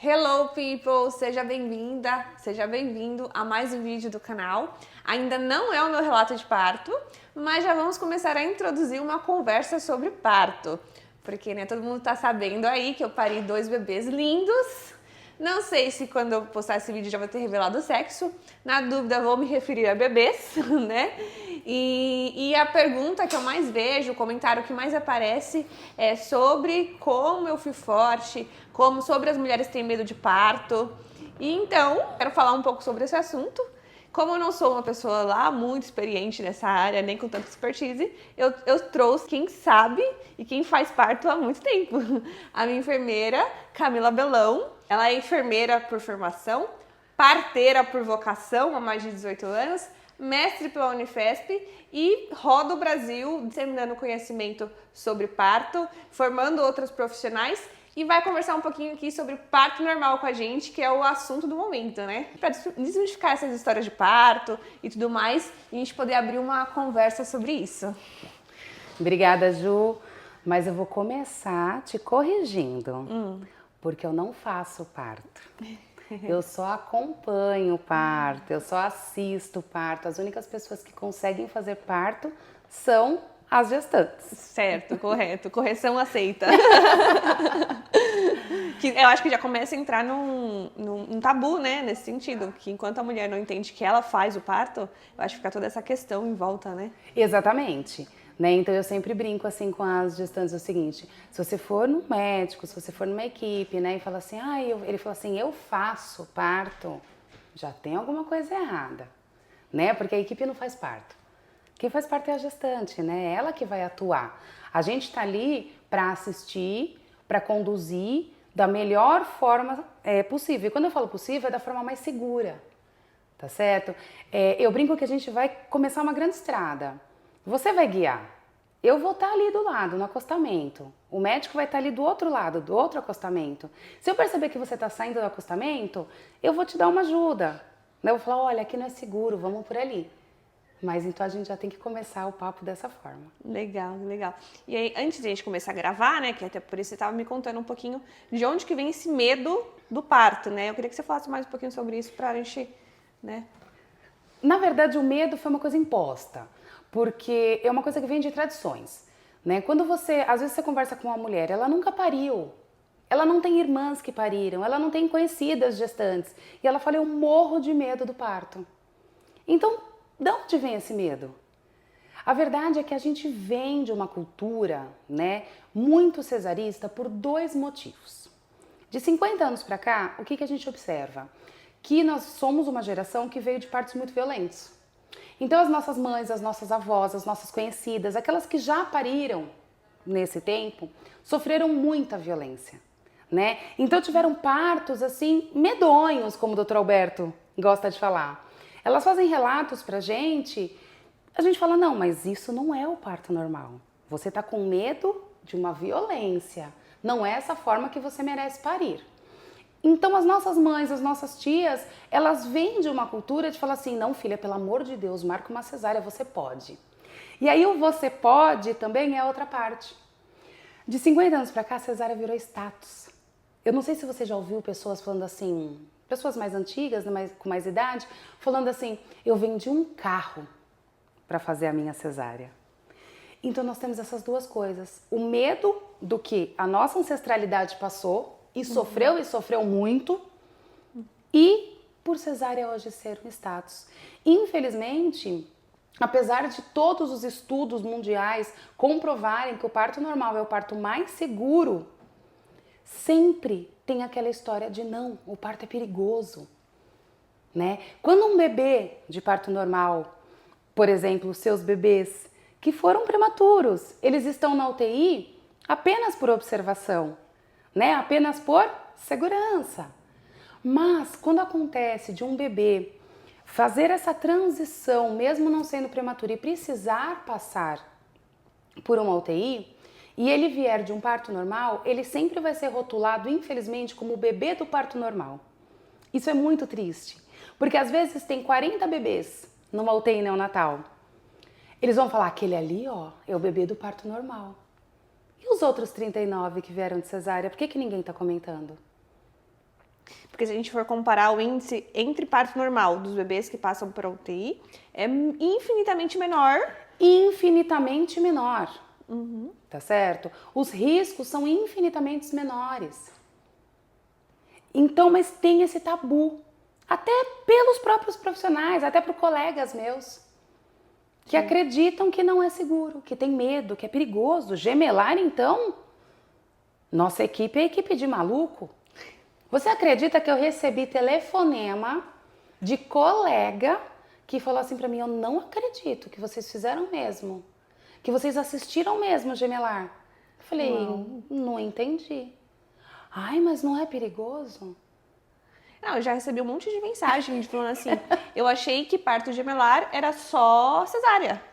Hello people, seja bem-vinda, seja bem-vindo a mais um vídeo do canal. Ainda não é o meu relato de parto, mas já vamos começar a introduzir uma conversa sobre parto. Porque todo mundo tá sabendo aí que eu pari 2 bebês lindos. Não sei se quando eu postar esse vídeo já vou ter revelado o sexo. Na dúvida, vou me referir a bebês, né? E a pergunta que eu mais vejo, o comentário que mais aparece é sobre como eu fui forte, sobre as mulheres que têm medo de parto. E então, quero falar um pouco sobre esse assunto. Como eu não sou uma pessoa lá muito experiente nessa área, nem com tanta expertise, eu trouxe quem sabe e quem faz parto há muito tempo. A minha enfermeira, Camila Belão. Ela é enfermeira por formação, parteira por vocação há mais de 18 anos, mestre pela Unifesp e roda o Brasil disseminando conhecimento sobre parto, formando outros profissionais. E vai conversar um pouquinho aqui sobre parto normal com a gente, que é o assunto do momento, né? Para desmistificar essas histórias de parto e tudo mais, e a gente poder abrir uma conversa sobre isso. Obrigada, Ju. Mas eu vou começar te corrigindo, porque eu não faço parto. Eu só acompanho o parto, eu só assisto o parto. As únicas pessoas que conseguem fazer parto são as gestantes. Certo, correto. Correção aceita. Que eu acho que já começa a entrar num tabu, né? Nesse sentido. Que enquanto a mulher não entende que ela faz o parto, eu acho que fica toda essa questão em volta, né? Exatamente. Né? Então eu sempre brinco assim com as gestantes o seguinte: se você for no médico, se você for numa equipe, né, e fala assim, ele falou assim, eu faço parto, já tem alguma coisa errada, né? Porque a equipe não faz parto. Quem faz parto é a gestante, né? É ela que vai atuar. A gente está ali para assistir, para conduzir da melhor forma possível. E quando eu falo possível, é da forma mais segura, tá certo? Eu brinco que a gente vai começar uma grande estrada. Você vai guiar. Eu vou estar ali do lado, no acostamento. O médico vai estar ali do outro lado, do outro acostamento. Se eu perceber que você está saindo do acostamento, eu vou te dar uma ajuda. Eu vou falar, olha, aqui não é seguro, vamos por ali. Mas então a gente já tem que começar o papo dessa forma. Legal, legal. E aí, antes de a gente começar a gravar, né, que até por isso você estava me contando um pouquinho de onde que vem esse medo do parto, né? Eu queria que você falasse mais um pouquinho sobre isso pra gente, né? Na verdade, o medo foi uma coisa imposta, porque é uma coisa que vem de tradições, né? Quando às vezes você conversa com uma mulher, ela nunca pariu, ela não tem irmãs que pariram, ela não tem conhecidas gestantes, e ela fala, eu morro de medo do parto. Então, de onde vem esse medo? A verdade é que a gente vem de uma cultura, né, muito cesarista por 2 motivos. De 50 anos para cá, o que a gente observa? Que nós somos uma geração que veio de partos muito violentos. Então as nossas mães, as nossas avós, as nossas conhecidas, aquelas que já pariram nesse tempo, sofreram muita violência, né? Então tiveram partos assim medonhos, como o Dr. Alberto gosta de falar. Elas fazem relatos pra gente, a gente fala, não, mas isso não é o parto normal. Você tá com medo de uma violência, não é essa forma que você merece parir. Então as nossas mães, as nossas tias, elas vêm de uma cultura de falar assim, não filha, pelo amor de Deus, marca uma cesárea, você pode. E aí o você pode também é outra parte. De 50 anos pra cá, a cesárea virou status. Eu não sei se você já ouviu pessoas falando assim, pessoas mais antigas, com mais idade, falando assim, eu vendi um carro para fazer a minha cesárea. Então nós temos essas 2 coisas. O medo do que a nossa ancestralidade passou, e sofreu muito, e por cesárea hoje ser um status. Infelizmente, apesar de todos os estudos mundiais comprovarem que o parto normal é o parto mais seguro, sempre tem aquela história de não, o parto é perigoso, né? Quando um bebê de parto normal, por exemplo, os seus bebês que foram prematuros, eles estão na UTI apenas por observação, né? Apenas por segurança. Mas quando acontece de um bebê fazer essa transição, mesmo não sendo prematuro, e precisar passar por uma UTI, e ele vier de um parto normal, ele sempre vai ser rotulado, infelizmente, como o bebê do parto normal. Isso é muito triste, porque às vezes tem 40 bebês numa UTI neonatal. Eles vão falar, aquele ali, ó, é o bebê do parto normal. E os outros 39 que vieram de cesárea, por que ninguém está comentando? Porque se a gente for comparar o índice entre parto normal dos bebês que passam por UTI, é infinitamente menor. Infinitamente menor. Tá certo? Os riscos são infinitamente menores. Então, mas tem esse tabu. Até pelos próprios profissionais, até por colegas meus. Que acreditam que não é seguro, que tem medo, que é perigoso. Gemelar, então, nossa equipe é equipe de maluco. Você acredita que eu recebi telefonema de colega que falou assim pra mim, eu não acredito que vocês fizeram mesmo, que vocês assistiram mesmo gemelar. Eu falei, não entendi. Ai, mas não é perigoso? Não, eu já recebi um monte de mensagem falando assim, eu achei que parto gemelar era só cesárea.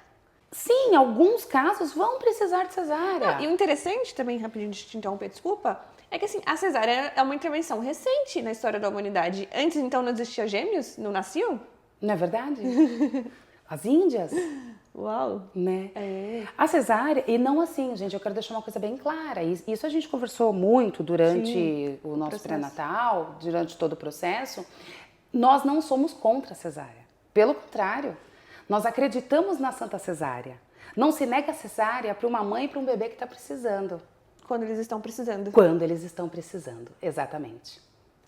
Sim, alguns casos vão precisar de cesárea. E o interessante também, rapidinho de te interromper, desculpa, é que assim, a cesárea é uma intervenção recente na história da humanidade. Antes, então, não existia gêmeos? Não nasciam? Não é verdade? As Índias, Uau! né? A cesárea, e não assim, gente, eu quero deixar uma coisa bem clara. Isso a gente conversou muito durante o nosso pré-natal, durante todo o processo. Nós não somos contra a cesárea. Pelo contrário, nós acreditamos na Santa Cesárea. Não se nega a cesárea para uma mãe e para um bebê que está precisando. Quando eles estão precisando. Quando eles estão precisando, exatamente.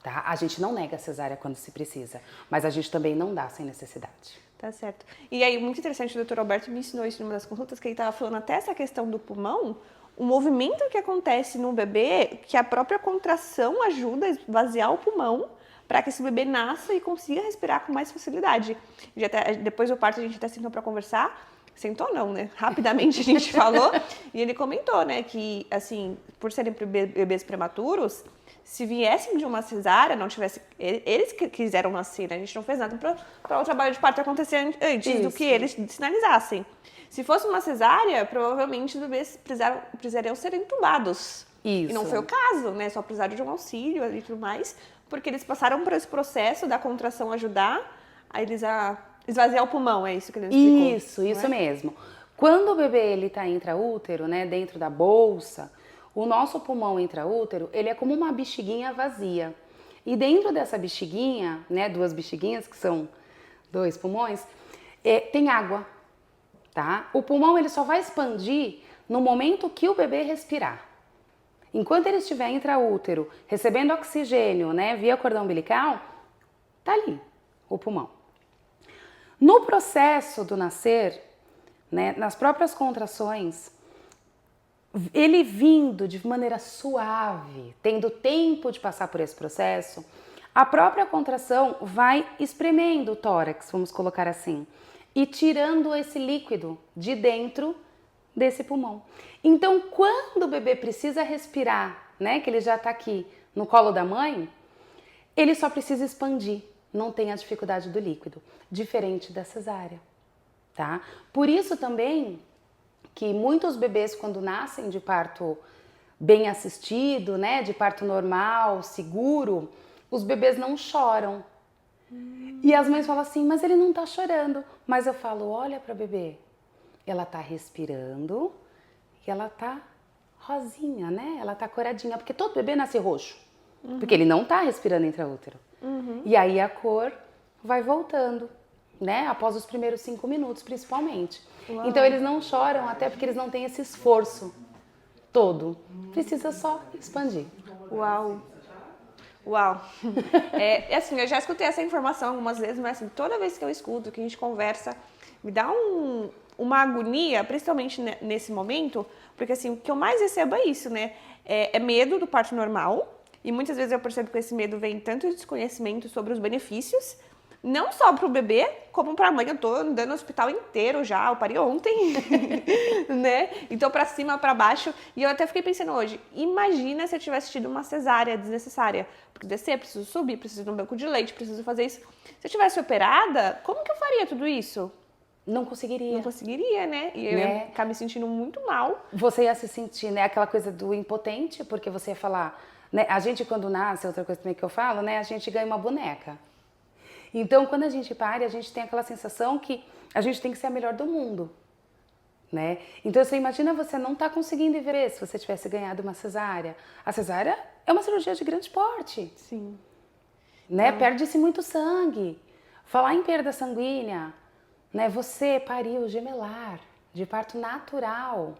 Tá? A gente não nega a cesárea quando se precisa, mas a gente também não dá sem necessidade. Tá certo. E aí, muito interessante, o Dr. Alberto me ensinou isso numa das consultas, que ele estava falando até essa questão do pulmão, o movimento que acontece no bebê, que a própria contração ajuda a esvaziar o pulmão para que esse bebê nasça e consiga respirar com mais facilidade. Depois do parto, a gente até sentou para conversar. Sentou não, né? Rapidamente a gente falou. E ele comentou, né, que, assim, por serem bebês prematuros, se viessem de uma cesárea, não tivesse... Eles que quiseram nascer, né? A gente não fez nada para o trabalho de parto acontecer antes do que eles sinalizassem. Se fosse uma cesárea, provavelmente os bebês precisariam ser entubados. Isso. E não foi o caso, né? Só precisaram de um auxílio ali e tudo mais, porque eles passaram por esse processo da contração ajudar a eles a esvaziar o pulmão, é isso que ele explicou. Isso mesmo. Quando o bebê ele tá intraútero, né, dentro da bolsa, o nosso pulmão intraútero, ele é como uma bexiguinha vazia. E dentro dessa bexiguinha, né, duas bexiguinhas, que são 2 pulmões, tem água, tá? O pulmão ele só vai expandir no momento que o bebê respirar. Enquanto ele estiver intraútero, recebendo oxigênio, né, via cordão umbilical, tá ali o pulmão. No processo do nascer, né, nas próprias contrações, ele vindo de maneira suave, tendo tempo de passar por esse processo, a própria contração vai espremendo o tórax, vamos colocar assim, e tirando esse líquido de dentro desse pulmão. Então, quando o bebê precisa respirar, né, que ele já está aqui no colo da mãe, ele só precisa expandir, não tem a dificuldade do líquido, diferente da cesárea, tá? Por isso também que muitos bebês, quando nascem de parto bem assistido, né, de parto normal, seguro, os bebês não choram. E as mães falam assim, mas ele não tá chorando. Mas eu falo, olha pra bebê, ela tá respirando e ela tá rosinha, né? Ela tá coradinha, porque todo bebê nasce roxo, porque ele não tá respirando intraútero. E aí a cor vai voltando, né? Após os primeiros 5 minutos, principalmente. Uau. Então eles não choram, até porque eles não têm esse esforço todo. Precisa só expandir. Uau! Uau! Assim, eu já escutei essa informação algumas vezes, mas assim, toda vez que eu escuto, que a gente conversa, me dá uma agonia, principalmente nesse momento, porque assim, o que eu mais recebo é isso, né? É medo do parto normal, e muitas vezes eu percebo que esse medo vem tanto de desconhecimento sobre os benefícios, não só para o bebê, como para a mãe. Eu tô andando no hospital inteiro já, eu parei ontem, né? Então, para cima, para baixo. E eu até fiquei pensando hoje, imagina se eu tivesse tido uma cesárea desnecessária. Preciso descer, preciso subir, preciso ir no banco de leite, preciso fazer isso. Se eu tivesse operada, como que eu faria tudo isso? Não conseguiria. Não conseguiria, né? E eu ia ficar me sentindo muito mal. Você ia se sentir, né? Aquela coisa do impotente, porque você ia falar... Né? A gente, quando nasce, outra coisa também que eu falo, né? A gente ganha uma boneca. Então, quando a gente pare, a gente tem aquela sensação que a gente tem que ser a melhor do mundo, né? Então, você imagina você não tá conseguindo viver se você tivesse ganhado uma cesárea. A cesárea é uma cirurgia de grande porte. Sim. né? Perde-se muito sangue. Falar em perda sanguínea, né? Você pariu gemelar, de parto natural.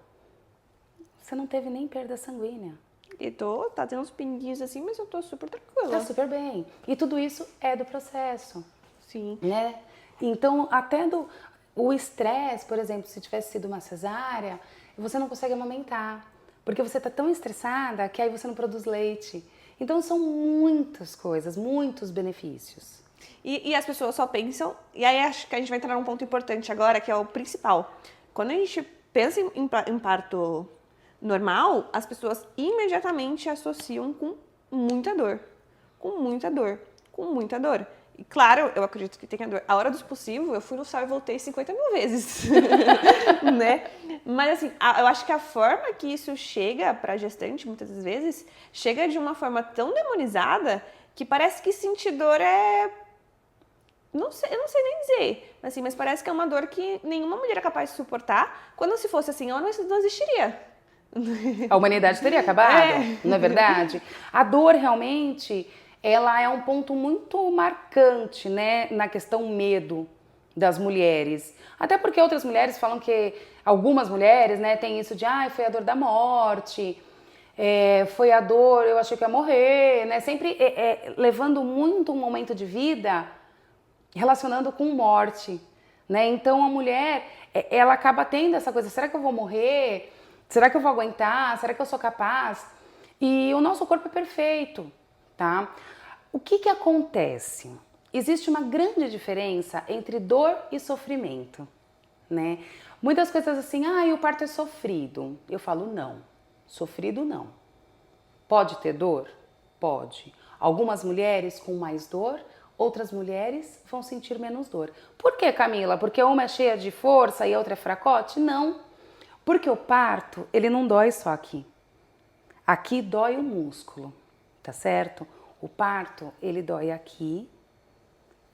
Você não teve nem perda sanguínea. E tá tendo uns pinguinhos assim, mas eu tô super tranquila. Tá super bem. E tudo isso é do processo. Sim. Né? Então, até o estresse, por exemplo, se tivesse sido uma cesárea, você não consegue amamentar, porque você está tão estressada que aí você não produz leite. Então, são muitas coisas, muitos benefícios. E as pessoas só pensam, e aí acho que a gente vai entrar num ponto importante agora, que é o principal. Quando a gente pensa em parto normal, as pessoas imediatamente associam com muita dor, com muita dor, com muita dor. E claro, eu acredito que tenha dor. A hora dos possíveis, eu fui no céu e voltei 50 mil vezes, né? Mas assim, eu acho que a forma que isso chega pra gestante, muitas vezes, chega de uma forma tão demonizada que parece que sentir dor é... Não sei, eu não sei nem dizer, assim, mas parece que é uma dor que nenhuma mulher é capaz de suportar. Quando se fosse assim, ela não existiria. A humanidade teria acabado, não é verdade? A dor realmente, ela é um ponto muito marcante, né, na questão medo das mulheres. Até porque outras mulheres falam que, algumas mulheres, né, tem isso de, foi a dor da morte, foi a dor, eu achei que ia morrer, né, sempre levando muito um momento de vida relacionando com morte, né? Então a mulher, ela acaba tendo essa coisa, será que eu vou morrer? Será que eu vou aguentar? Será que eu sou capaz? E o nosso corpo é perfeito, tá? O que acontece? Existe uma grande diferença entre dor e sofrimento, né? Muitas coisas assim, o parto é sofrido. Eu falo, não, sofrido não. Pode ter dor? Pode. Algumas mulheres com mais dor, outras mulheres vão sentir menos dor. Por que, Camila? Porque uma é cheia de força e a outra é fracote? Não. Porque o parto, ele não dói só aqui. Aqui dói o músculo, tá certo? O parto, ele dói aqui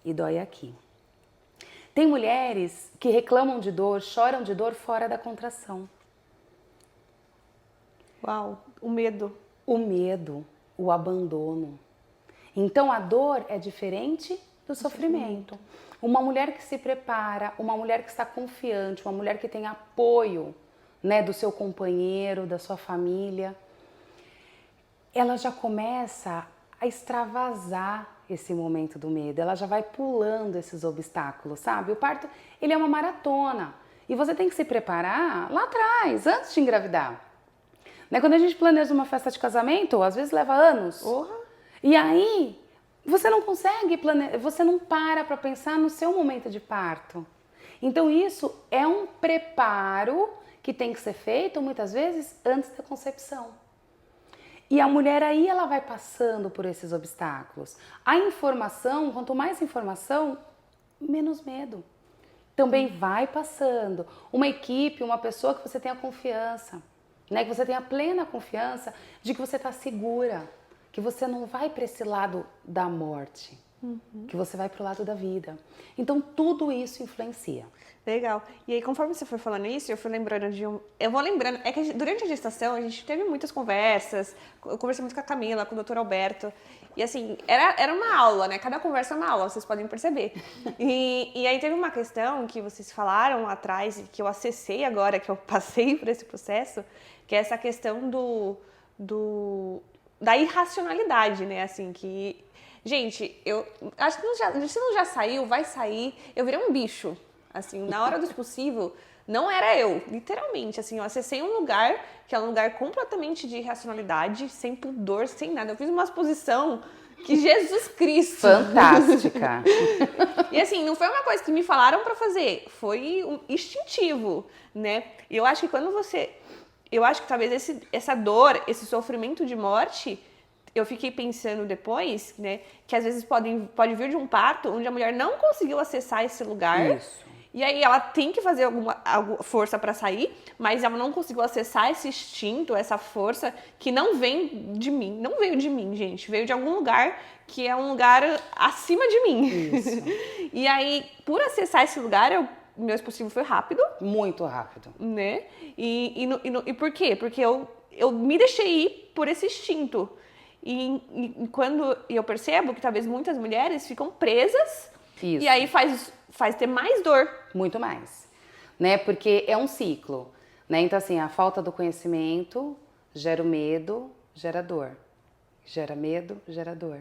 e dói aqui. Tem mulheres que reclamam de dor, choram de dor fora da contração. Uau, o medo. O medo, o abandono. Então a dor é diferente do sofrimento. Uma mulher que se prepara, uma mulher que está confiante, uma mulher que tem apoio, né, do seu companheiro, da sua família, ela já começa a extravasar esse momento do medo, ela já vai pulando esses obstáculos, sabe? O parto, ele é uma maratona e você tem que se preparar lá atrás, antes de engravidar. Né? Quando a gente planeja uma festa de casamento, às vezes leva anos. E aí, você não consegue planejar, você não para pensar no seu momento de parto. Então isso é um preparo que tem que ser feito muitas vezes antes da concepção. E a mulher aí ela vai passando por esses obstáculos. A informação, quanto mais informação, menos medo. Também vai passando. Uma equipe, uma pessoa que você tenha confiança, né? Que você tenha plena confiança de que você está segura, que você não vai para esse lado da morte, que você vai para o lado da vida. Então tudo isso influencia. Legal. E aí, conforme você foi falando isso, eu fui lembrando de Eu vou lembrando... É que durante a gestação, a gente teve muitas conversas. Eu conversei muito com a Camila, com o Dr. Alberto. E assim, era uma aula, né? Cada conversa é uma aula, vocês podem perceber. E aí teve uma questão que vocês falaram lá atrás, que eu acessei agora, que eu passei por esse processo, que é essa questão da irracionalidade, né? Assim, que... Gente, eu acho que se não já saiu, vai sair. Eu virei um bicho. Assim, na hora dos possível, não era eu, literalmente, assim, eu acessei um lugar que é um lugar completamente de irracionalidade, sem pudor, sem nada. Eu fiz uma exposição que Jesus Cristo. Fantástica. E assim, não foi uma coisa que me falaram pra fazer, foi um instintivo, né? E eu acho que talvez essa dor, esse sofrimento de morte, eu fiquei pensando depois, né, que às vezes pode vir de um parto onde a mulher não conseguiu acessar esse lugar. Isso. E aí ela tem que fazer alguma força para sair, mas ela não conseguiu acessar esse instinto, essa força que não vem de mim. Não veio de mim, gente. Veio de algum lugar que é um lugar acima de mim. Isso. E aí, por acessar esse lugar, meu expulsivo foi rápido. Muito rápido. Né? E por quê? Porque eu me deixei ir por esse instinto. E quando eu percebo que talvez muitas mulheres ficam presas Isso. e aí faz ter mais dor. Muito mais, né? Porque é um ciclo, né? Então, assim, a falta do conhecimento gera o medo, gera dor. Gera medo, gera dor.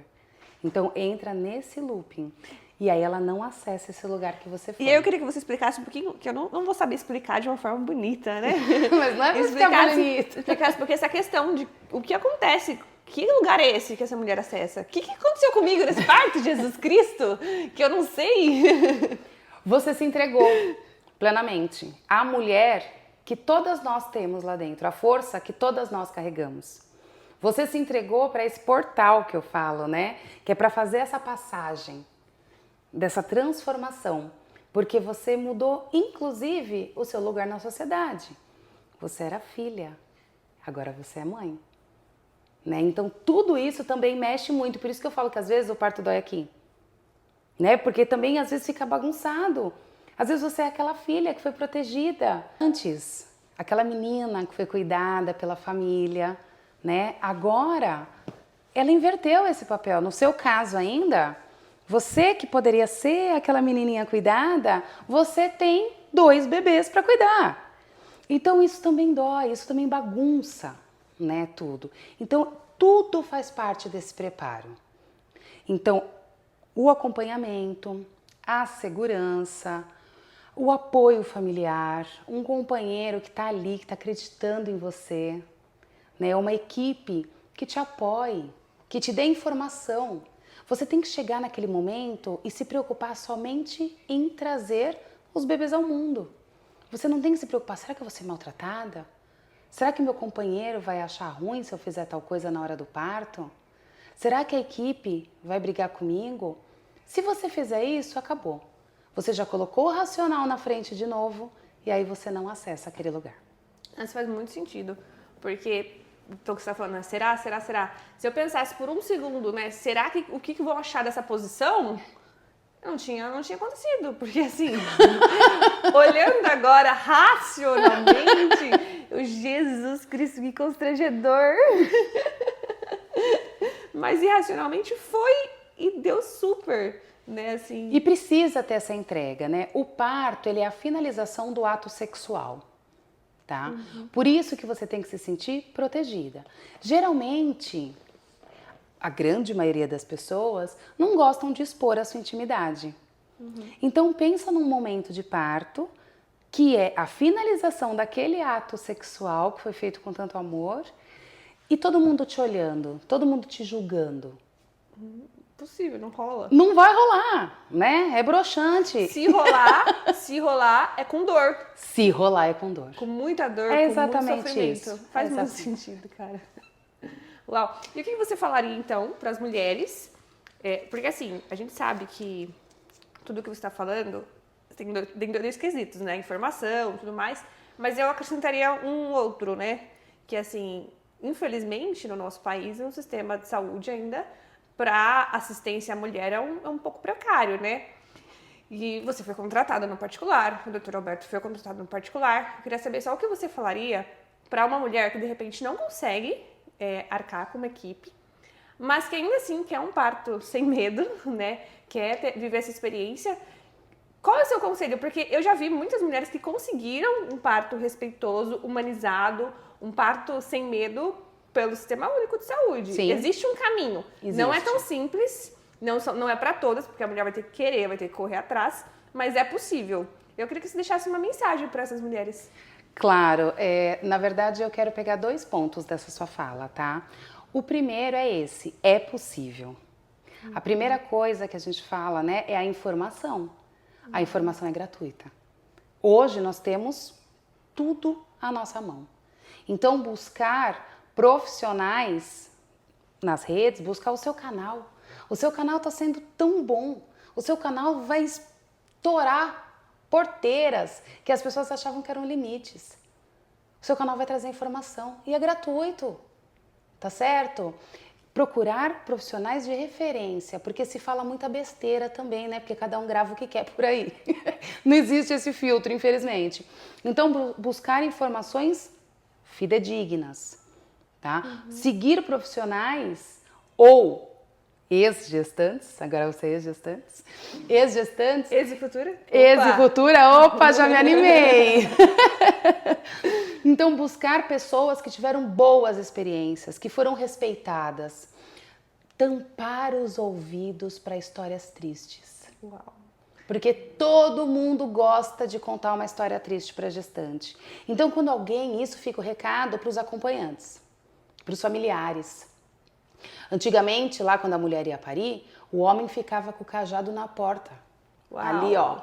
Então, entra nesse looping. E aí ela não acessa esse lugar que você foi. E eu queria que você explicasse um pouquinho, que eu não vou saber explicar de uma forma bonita, né? Mas não é pra ficar bonito. Explicasse, porque essa questão de o que acontece, que lugar é esse que essa mulher acessa? O que aconteceu comigo nesse parto, Jesus Cristo? Que eu não sei. Você se entregou plenamente à mulher que todas nós temos lá dentro, a força que todas nós carregamos. Você se entregou para esse portal que eu falo, né? Que é para fazer essa passagem, dessa transformação. Porque você mudou, inclusive, o seu lugar na sociedade. Você era filha, agora você é mãe. Né? Então, tudo isso também mexe muito. Por isso que eu falo que às vezes o parto dói aqui. Né? Porque também às vezes fica bagunçado. Às vezes você é aquela filha que foi protegida antes, aquela menina que foi cuidada pela família, né? Agora ela inverteu esse papel. No seu caso ainda, você que poderia ser aquela menininha cuidada, você tem 2 bebês para cuidar. Então isso também dói, isso também bagunça, né, tudo. Então tudo faz parte desse preparo. Então o acompanhamento, a segurança, o apoio familiar, um companheiro que está ali, que está acreditando em você, né? Uma equipe que te apoie, que te dê informação. Você tem que chegar naquele momento e se preocupar somente em trazer os bebês ao mundo. Você não tem que se preocupar, será que eu vou ser maltratada? Será que meu companheiro vai achar ruim se eu fizer tal coisa na hora do parto? Será que a equipe vai brigar comigo? Se você fizer isso, acabou. Você já colocou o racional na frente de novo e aí você não acessa aquele lugar. Isso faz muito sentido, porque o que você está falando, né? Será? Se eu pensasse por um segundo, né? Será que o que vão achar dessa posição? Não tinha acontecido, porque assim, olhando agora racionalmente, o Jesus Cristo, que constrangedor. Mas irracionalmente foi e deu super. Né, assim. E precisa ter essa entrega, né? O parto, ele é a finalização do ato sexual, tá? Por isso que você tem que se sentir protegida. Geralmente, a grande maioria das pessoas não gostam de expor a sua intimidade. Então, pensa num momento de parto, que é a finalização daquele ato sexual que foi feito com tanto amor, e todo mundo te olhando, todo mundo te julgando. Possível, não rola. Não vai rolar, né? É broxante. Se rolar é com dor. Se rolar é com dor. Com muita dor, é com exatamente muito sofrimento. Isso. Faz muito sentido, cara. Uau. E o que você falaria, então, para as mulheres? Porque, assim, a gente sabe que tudo que você está falando tem 2 quesitos, né? Informação e tudo mais. Mas eu acrescentaria um outro, né? Que, assim, infelizmente, no nosso país, o sistema de saúde ainda, para assistência à mulher, é um pouco precário, né? E você foi contratada no particular, o Dr. Alberto foi contratado no particular. Eu queria saber só o que você falaria para uma mulher que, de repente, não consegue arcar com uma equipe, mas que ainda assim quer um parto sem medo, né? Quer viver essa experiência. Qual é o seu conselho? Porque eu já vi muitas mulheres que conseguiram um parto respeitoso, humanizado, um parto sem medo pelo Sistema Único de Saúde. Sim. Existe um caminho. Existe. Não é tão simples, não é para todas, porque a mulher vai ter que querer, vai ter que correr atrás, mas é possível. Eu queria que você deixasse uma mensagem para essas mulheres. Claro, na verdade eu quero pegar 2 pontos dessa sua fala, tá? O primeiro é esse, é possível. A primeira coisa que a gente fala, né, é a informação. A informação é gratuita. Hoje nós temos tudo à nossa mão. Então buscar profissionais nas redes, buscar o seu canal. O seu canal está sendo tão bom. O seu canal vai estourar porteiras que as pessoas achavam que eram limites. O seu canal vai trazer informação e é gratuito, tá certo? Procurar profissionais de referência, porque se fala muita besteira também, né? Porque cada um grava o que quer por aí. Não existe esse filtro, infelizmente. Então, buscar informações fidedignas, tá? Seguir profissionais ou ex-gestantes, agora você ex-gestantes, Ex e futura? ex e futura, opa, já me animei. Então, buscar pessoas que tiveram boas experiências, que foram respeitadas, tampar os ouvidos para histórias tristes. Uau. Porque todo mundo gosta de contar uma história triste para a gestante. Então, quando alguém, isso fica o recado para os acompanhantes, para os familiares. Antigamente, lá quando a mulher ia parir, o homem ficava com o cajado na porta. Uau. Ali, ó,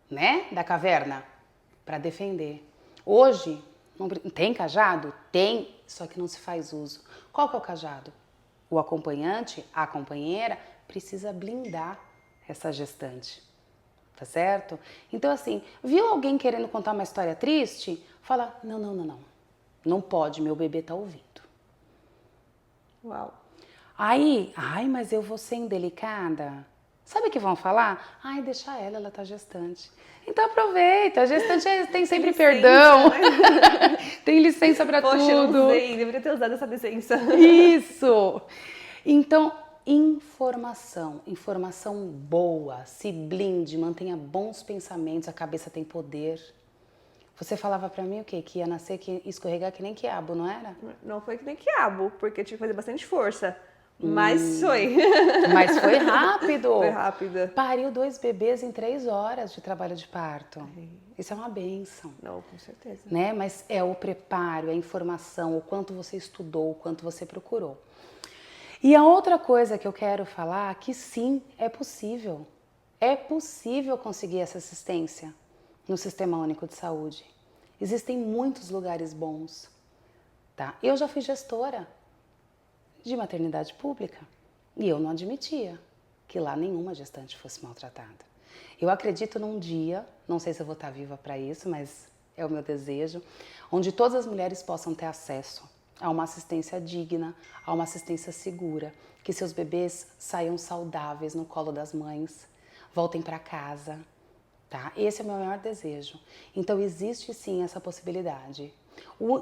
né, da caverna, para defender. Hoje, não tem cajado? Tem, só que não se faz uso. Qual que é o cajado? O acompanhante, a companheira, precisa blindar essa gestante, tá certo? Então, assim, viu alguém querendo contar uma história triste? Fala, não, não pode, meu bebê tá ouvindo. Uau. Aí, ai, mas eu vou ser indelicada. Sabe o que vão falar? Ai, deixa ela tá gestante. Então aproveita, a gestante tem sempre licença, perdão, né? tem licença pra Poxa, eu tudo. não usei, deveria ter usado essa licença. Isso! Então, informação boa, se blinde, mantenha bons pensamentos, a cabeça tem poder. Você falava pra mim o quê? Que ia nascer, que ia escorregar que nem quiabo, não era? Não foi que nem quiabo, porque eu tive que fazer bastante força. Mas foi. Mas foi rápido. Foi rápida. Pariu 2 bebês em 3 horas de trabalho de parto. Isso é uma bênção. Não, com certeza. Né? Mas é o preparo, é a informação, o quanto você estudou, o quanto você procurou. E a outra coisa que eu quero falar é que sim, é possível. É possível conseguir essa assistência no Sistema Único de Saúde. Existem muitos lugares bons. Tá? Eu já fui gestora de maternidade pública e eu não admitia que lá nenhuma gestante fosse maltratada. Eu acredito num dia, não sei se eu vou estar viva para isso, mas é o meu desejo, onde todas as mulheres possam ter acesso a uma assistência digna, a uma assistência segura, que seus bebês saiam saudáveis no colo das mães, voltem para casa, tá? Esse é o meu maior desejo. Então existe sim essa possibilidade.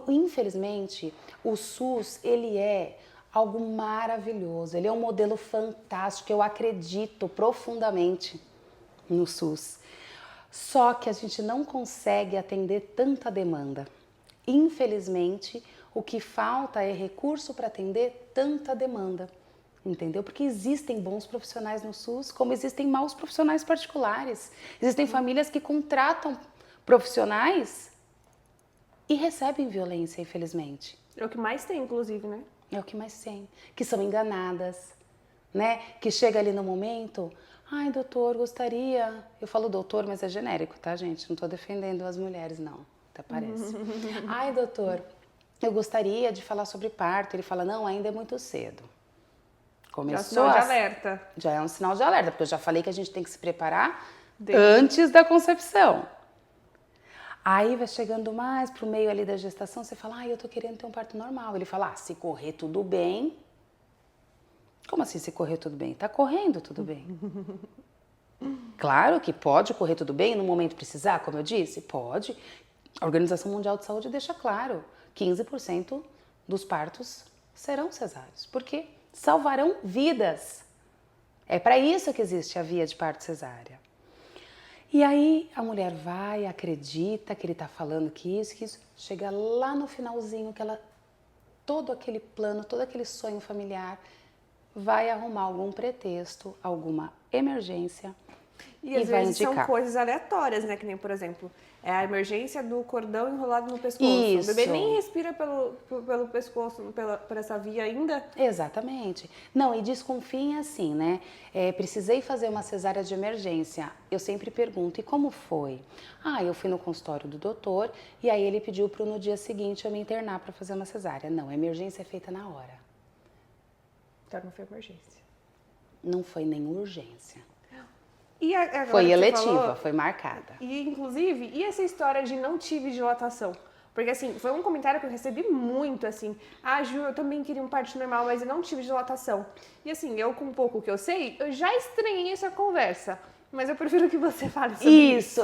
Infelizmente, o SUS, ele é algo maravilhoso, ele é um modelo fantástico, eu acredito profundamente no SUS. Só que a gente não consegue atender tanta demanda. Infelizmente, o que falta é recurso para atender tanta demanda, entendeu? Porque existem bons profissionais no SUS, como existem maus profissionais particulares. Existem famílias que contratam profissionais e recebem violência, infelizmente. É o que mais tem, inclusive, né? É o que mais tem. Que são enganadas, né? Que chega ali no momento, ai, doutor, gostaria... Eu falo doutor, mas é genérico, tá, gente? Não tô defendendo as mulheres, não. Até parece. Ai, doutor, eu gostaria de falar sobre parto. Ele fala, não, ainda é muito cedo. Começou já é um sinal de alerta. Já é um sinal de alerta, porque eu já falei que a gente tem que se preparar antes da concepção. Aí vai chegando mais pro meio ali da gestação, você fala, eu tô querendo ter um parto normal. Ele fala, se correr tudo bem. Como assim se correr tudo bem? Tá correndo tudo bem. Claro que pode correr tudo bem no momento precisar, como eu disse, pode. A Organização Mundial de Saúde deixa claro, 15% dos partos serão cesáreos, porque salvarão vidas. É para isso que existe a via de parto cesárea. E aí a mulher vai, acredita que ele está falando que isso, chega lá no finalzinho, que ela, todo aquele plano, todo aquele sonho familiar, vai arrumar algum pretexto, alguma emergência e às vai vezes indicar. São coisas aleatórias, né? Que nem, por exemplo, é a emergência do cordão enrolado no pescoço. Isso. O bebê nem respira pelo pescoço, por essa via ainda. Exatamente. Não, e desconfiem assim, né? Precisei fazer uma cesárea de emergência. Eu sempre pergunto, e como foi? Eu fui no consultório do doutor e aí ele pediu para no dia seguinte eu me internar para fazer uma cesárea. Não, a emergência é feita na hora. Então não foi emergência. Não foi nem urgência. E agora foi eletiva, foi marcada. E inclusive, e essa história de não tive dilatação? Porque assim, foi um comentário que eu recebi muito, assim, Ju, eu também queria um parto normal, mas eu não tive dilatação. E assim, eu com um pouco que eu sei, eu já estranhei essa conversa. Mas eu prefiro que você fale sobre isso.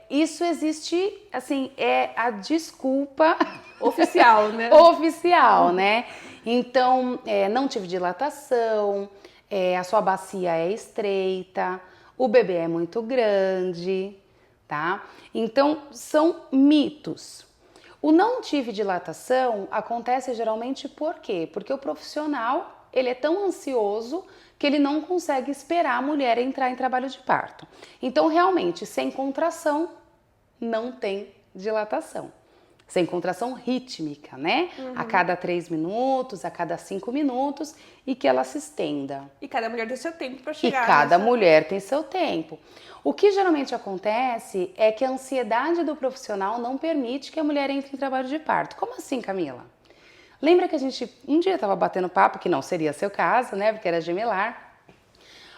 Isso existe, assim, é a desculpa... Oficial, né? Oficial, né? Então, não tive dilatação, a sua bacia é estreita, o bebê é muito grande, tá? Então, são mitos. O não tive dilatação acontece geralmente por quê? Porque o profissional, ele é tão ansioso que ele não consegue esperar a mulher entrar em trabalho de parto. Então, realmente, sem contração, não tem dilatação. Sem contração rítmica, né? A cada 3 minutos, a cada 5 minutos e que ela se estenda. E cada mulher tem seu tempo para chegar. E cada mulher tem seu tempo. O que geralmente acontece é que a ansiedade do profissional não permite que a mulher entre em trabalho de parto. Como assim, Camila? Lembra que a gente um dia estava batendo papo, que não seria seu caso, né? Porque era gemelar.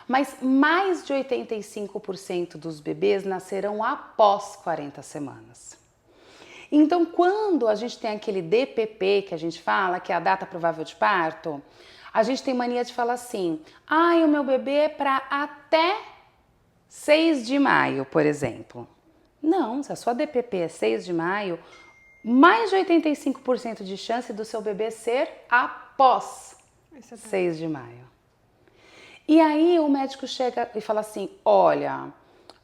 Mas mais de 85% dos bebês nascerão após 40 semanas. Então, quando a gente tem aquele DPP que a gente fala, que é a data provável de parto, a gente tem mania de falar assim, o meu bebê é para até 6 de maio, por exemplo. Não, se a sua DPP é 6 de maio, mais de 85% de chance do seu bebê ser após 6 de maio. E aí o médico chega e fala assim, olha,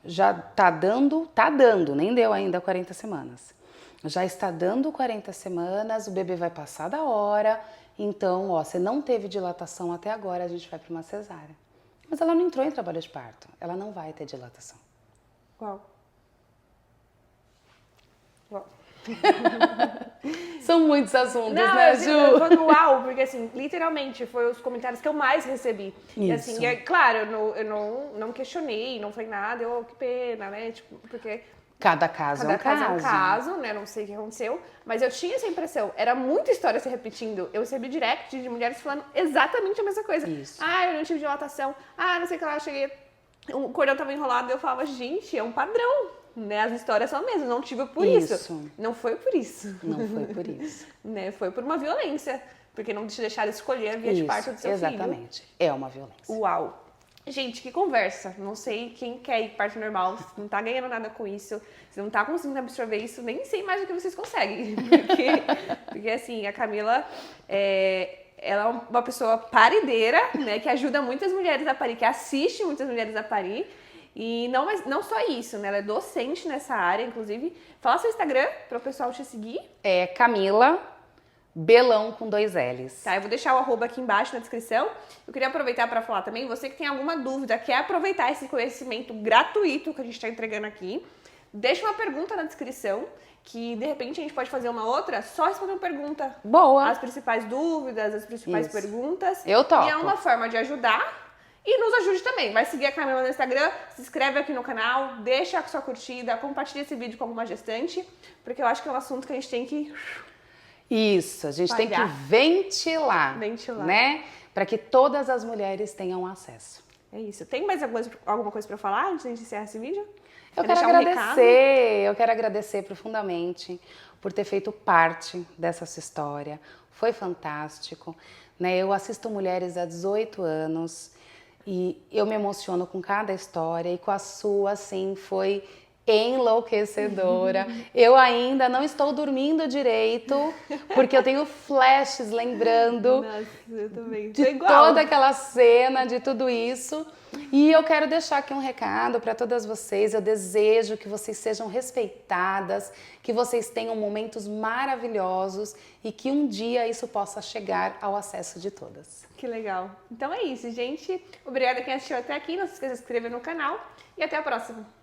já tá dando, nem deu ainda 40 semanas. Já está dando 40 semanas, o bebê vai passar da hora, então, você não teve dilatação até agora, a gente vai para uma cesárea. Mas ela não entrou em trabalho de parto, ela não vai ter dilatação. Uau. São muitos assuntos, não, né, Ju? Eu vou no uau, porque assim, literalmente, foi os comentários que eu mais recebi. Isso. E assim, claro, eu não questionei, não falei nada, que pena, né? Tipo, porque... Cada caso é um caso, né? Não sei o que aconteceu, mas eu tinha essa impressão. Era muita história se repetindo. Eu recebi direct de mulheres falando exatamente a mesma coisa. Isso. Eu não tive dilatação. Não sei o que lá, eu cheguei, o cordão tava enrolado. Eu falava, gente, é um padrão, né? As histórias são as mesmas. Não tive por isso. Não foi por isso. Não foi por isso. Né? Foi por uma violência, porque não te deixaram escolher a via de parto do seu filho. Exatamente. É uma violência. Uau. Gente, que conversa. Não sei quem quer ir parto normal, não tá ganhando nada com isso, você não tá conseguindo absorver isso, nem sei mais o que vocês conseguem. Porque assim, a Camila, ela é uma pessoa parideira, né, que ajuda muitas mulheres a parir, que assiste muitas mulheres a parir. E não só isso, né, ela é docente nessa área, inclusive. Fala seu Instagram para o pessoal te seguir. É Camila Belão com 2 L's. Tá, eu vou deixar o arroba aqui embaixo na descrição. Eu queria aproveitar para falar também, você que tem alguma dúvida, quer aproveitar esse conhecimento gratuito que a gente está entregando aqui, deixa uma pergunta na descrição, que de repente a gente pode fazer uma outra, só responder uma pergunta. Boa! As principais dúvidas, as principais perguntas. Eu topo. E é uma forma de ajudar e nos ajude também. Vai seguir a Camila no Instagram, se inscreve aqui no canal, deixa a sua curtida, compartilha esse vídeo com alguma gestante, porque eu acho que é um assunto que a gente tem que... Isso, a gente tem que ventilar, né? Para que todas as mulheres tenham acesso. É isso. Tem mais alguma coisa para falar antes de encerrar esse vídeo? Eu quero agradecer profundamente por ter feito parte dessa sua história. Foi fantástico, né? Eu assisto mulheres há 18 anos e eu me emociono com cada história e com a sua, assim, foi enlouquecedora. Eu ainda não estou dormindo direito, porque eu tenho flashes lembrando eu também. de toda aquela cena, de tudo isso. E eu quero deixar aqui um recado para todas vocês. Eu desejo que vocês sejam respeitadas, que vocês tenham momentos maravilhosos e que um dia isso possa chegar ao acesso de todas. Que legal. Então é isso, gente. Obrigada quem assistiu até aqui. Não se esqueça de se inscrever no canal e até a próxima.